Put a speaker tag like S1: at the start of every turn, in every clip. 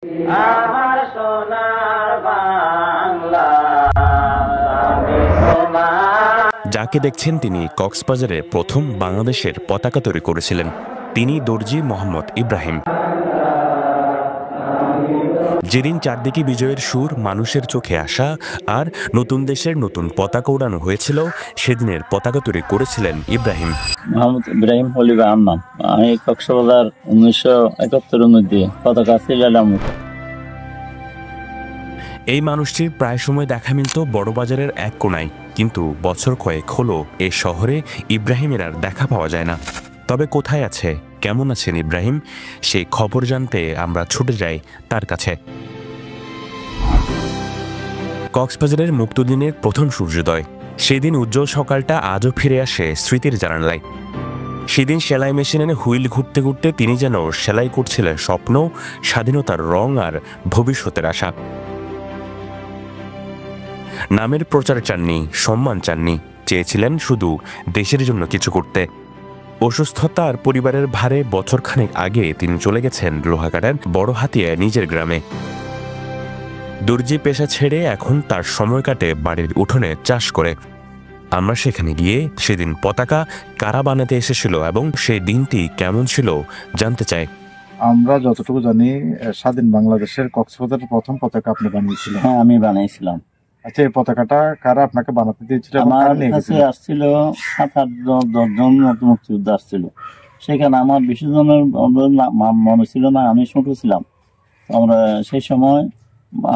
S1: আমার সোনার বাংলা আমি তোমার।
S2: যাকে দেখছেন তিনি কক্সবাজারে প্রথম বাংলাদেশের পতাকা তৈরি করেছিলেন। তিনি দর্জি মোহাম্মদ ইব্রাহিম। যেদিন চারদিকে বিজয়ের সুর, মানুষের চোখে আসা আর নতুন দেশের নতুন পতাকা উড়ানো হয়েছিল, সেদিনের পতাকা তৈরি করেছিলেন ইব্রাহিম।
S3: মোহাম্মদ ইব্রাহিম হলিবা আম্মাম। আমি কক্সবাজার 1971 মধ্যে পতাকা ছিলাম।
S2: এই মানুষটির প্রায় সময় দেখা মিলত বড়বাজারের এক কোণায়, কিন্তু বছর কয়েক হলো এ শহরে ইব্রাহিমের আর দেখা পাওয়া যায় না। তবে কোথায় আছে, কেমন আছেন ইব্রাহিম, সেই খবর জানতে আমরা ছুটে যাই তার কাছে। কক্সবাজারের মুক্তদিনের প্রথম সূর্যোদয়, সেদিন উজ্জ্বল সকালটা আজও ফিরে আসে স্মৃতির জানালায়। সেদিন সেলাই মেশিনে হুইল ঘুরতে ঘুরতে তিনি যেন সেলাই করছিলেন স্বপ্ন, স্বাধীনতার রং আর ভবিষ্যতের আশা। নামের প্রচার চাননি, সম্মান চাননি, চেয়েছিলেন শুধু দেশের জন্য কিছু করতে। অসুস্থতা আর পরিবারের ভারে বছরখানেক আগে তিনি চলে গেছেন লোহাগাড়ার বড় হাতিয়া নিজের গ্রামে। দর্জি পেশা ছেড়ে এখন তার সময় কাটে বাড়ির উঠোনে চাষ করে। আমরা সেখানে গিয়ে সেদিন পতাকা কারা বানাতে এসেছিল এবং সেই দিনটি কেমন ছিল জানতে চাই।
S4: আমরা যতটুকু জানি, স্বাধীন বাংলাদেশের কক্সবাজারের প্রথম পতাকা আপনি বানিয়েছিলেন।
S3: হ্যাঁ, আমি বানাইছিলাম।
S4: আচ্ছা, এই পতাকাটা কারা আপনাকে বানাতে দিয়েছিল?
S3: আমার কাছে আসছিল 7-8-10 জন মুক্তিযোদ্ধা আসছিল। সেখানে আমার বেশি জনের মনে ছিল না, আমি ছোট ছিলাম। আমরা সেই সময়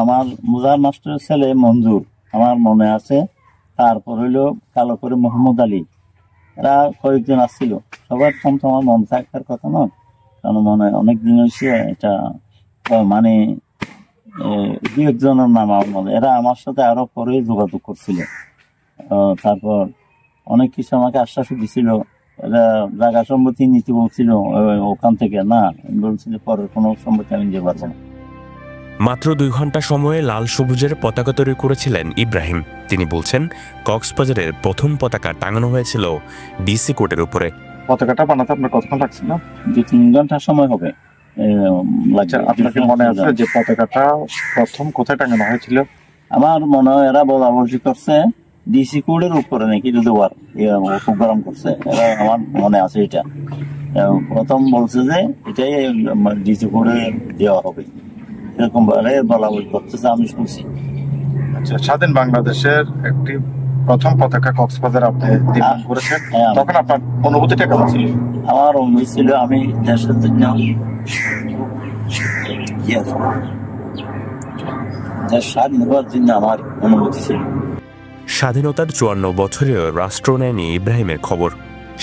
S3: আমার মুজার মাস্টারের ছেলে মঞ্জুর আমার মনে আছে, তারপর হইলো কালো করে মোহাম্মদ আলী, এরা কয়েকজন আসছিল। সবার ফোন তো আমার মনে থাকার কথা নয়, কারণ মনে অনেক দিন হয়েছে এটা, মানে দু একজনের নাম আমার মনে। এরা আমার সাথে আরো পরে যোগাযোগ করছিল। তারপর অনেক কিছু আমাকে আশ্বাস দিছিল, এরা জায়গা সম্মতি নিতে বলছিল ওখান থেকে। না, বলছিল পরের কোনো সম্মতি আমি নিতে পারবো না।
S2: মাত্র 2 ঘন্টা সময়ে লাল সবুজের পতাকা তৈরি করেছিলেন ইব্রাহিম। তিনি বলছেন, কক্সবাজারের প্রথম পতাকা টাঙানো হয়েছিল ডিসি কোর্টের উপরে।
S4: পতাকাটা বানাতে আপনার কতক্ষণ লাগছে? না,
S3: 2-3 ঘন্টা সময় হবে।
S4: আপনাকে মনে আছে যে পতাকাটা প্রথম কোথায় টাঙানো হয়েছিল?
S3: আমার মনে হয় এরা বলাবলি করছে ডিসি কোডের উপরে নাকি দুবার প্রোগ্রাম করছে, এরা আমার মনে আছে। এটা প্রথম বলছে যে এটাই ডিসি কোডে দেওয়া হবে, এরকম বলাবলি করতেছে, আমি শুনছি।
S4: আচ্ছা, স্বাধীন বাংলাদেশের একটি প্রথম পতাকা কক্সবাজার আপনি নির্মাণ করেছেন, তখন আপনার অনুভূতিটা কেমন ছিল?
S3: আমার অনুভূতি ছিল আমি দেশের জন্য, দেশ স্বাধীন হওয়ার জন্য আমার অনুভূতি ছিল।
S2: স্বাধীনতার 54 বছরেও রাষ্ট্র নেয়নি ইব্রাহিমের খবর।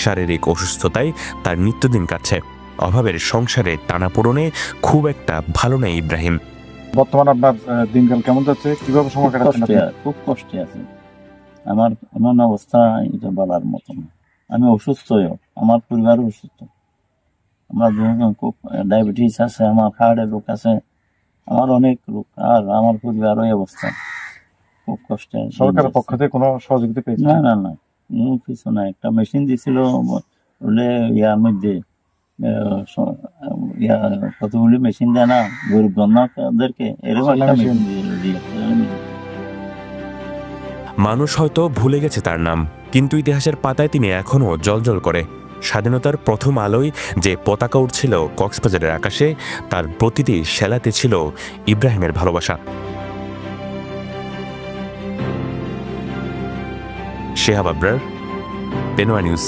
S2: শারীরিক অসুস্থতায় তার নিত্যদিন কাটছে। অভাবের সংসারে টানাপোড়েনে খুব একটা ভালো নেই ইব্রাহিম।
S4: বর্তমানে আপনার দিনকাল কেমন যাচ্ছে? কিভাবে সময় কাটাচ্ছেন?
S3: খুব কষ্টে আছে আমার। এমন অবস্থা এটা বলার মতো না। আমি অসুস্থ, আমার পরিবারও অসুস্থ। আমরা খুব ডায়াবেটিস আছে, আমার হার্টের রোগ আছে, আমার অনেক রোগ, আর আমার পরিবারও অবস্থা খুব কষ্টে।
S4: সরকারের পক্ষ থেকে কোনো সহযোগিতা পেয়েছে?
S3: না না না, কিছু না। একটা মেশিন দিছিল বলে, ইয়ার মধ্যে কতগুলি মেশিন দেয় না গরিব জনদেরকে, এরকম একটা মেশিন দিয়ে।
S2: মানুষ হয়তো ভুলে গেছে তার নাম, কিন্তু ইতিহাসের পাতায় তিনি এখনও জ্বলজ্বল করে। স্বাধীনতার প্রথম আলোয় যে পতাকা উঠছিল কক্সবাজারের আকাশে, তার প্রতিটি সেলাতে ছিল ইব্রাহিমের ভালোবাসা। শেহাব আবরার, পেনোয়া নিউজ।